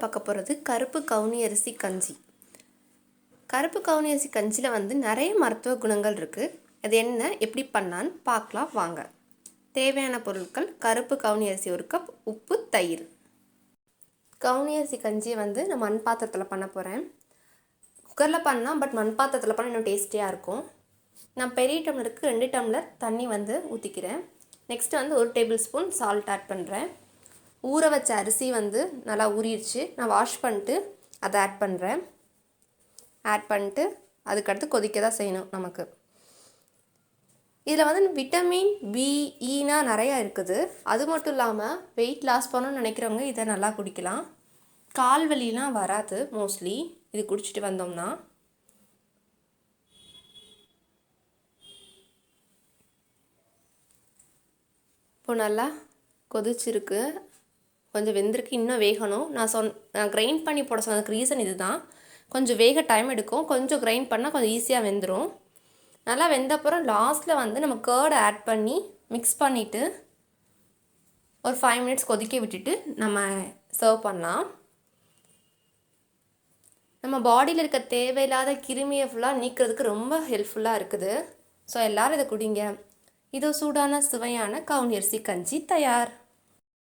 நான் பார்க்க போகிறது கருப்பு கவுனி அரிசி கஞ்சி. கருப்பு கவுனி அரிசி கஞ்சியில் வந்து நிறைய மருத்துவ குணங்கள் இருக்குது. அது என்ன, எப்படி பண்ணான்னு பார்க்கலாம் வாங்க. தேவையான பொருட்கள்: கருப்பு கவுனி அரிசி 1 கப், உப்பு, தயிர். கவுனி அரிசி கஞ்சியை வந்து நான் மண் பாத்திரத்தில் பண்ண போகிறேன். குக்கரில் பண்ணால் மண் பாத்திரத்தில் பண்ணால் இன்னும் டேஸ்டியாக இருக்கும். நான் பெரிய டம்ளருக்கு 2 டம்ளர் தண்ணி வந்து ஊற்றிக்கிறேன். நெக்ஸ்ட்டு வந்து 1 டேபிள் ஸ்பூன் சால்ட் ஆட் பண்ணுறேன். ஊற வச்ச அரிசி வந்து நல்லா ஊறிடுச்சு. நான் வாஷ் பண்ணிட்டு அதை ஆட் பண்ணிட்டு அதுக்கடுத்து கொதிக்க தான் செய்யணும். நமக்கு இதில் வந்து விட்டமின் பி, ஈனா நிறையா இருக்குது. அது மட்டும் இல்லாமல் வெயிட் லாஸ் பண்ணணும்னு நினைக்கிறவங்க இதை நல்லா குடிக்கலாம். கால் வலிலாம் வராது மோஸ்ட்லி இது குடிச்சிட்டு வந்தோம்னா. இப்போ நல்லா கொதிச்சிருக்கு, கொஞ்சம் வெந்திருக்கு, இன்னும் வேகணும். நான் கிரைண்ட் பண்ணி போட சொன்னதுக்கு ரீசன் இது தான். கொஞ்சம் வேக டைம் எடுக்கும். கொஞ்சம் கிரைண்ட் பண்ணால் கொஞ்சம் ஈஸியாக வெந்துடும். நல்லா வெந்தப்புறம் லாஸ்ட்டில் வந்து நம்ம கேர்டை ஆட் பண்ணி மிக்ஸ் பண்ணிவிட்டு ஒரு 5 மினிட்ஸ் கொதிக்க விட்டுட்டு நம்ம சர்வ் பண்ணலாம். நம்ம பாடியில் இருக்க தேவையில்லாத கிருமியை ஃபுல்லாக நீக்கிறதுக்கு ரொம்ப ஹெல்ப்ஃபுல்லாக இருக்குது. ஸோ எல்லோரும் இதை குடிங்க. இது சூடான சுவையான கவுனி அரிசி கஞ்சி தயார்.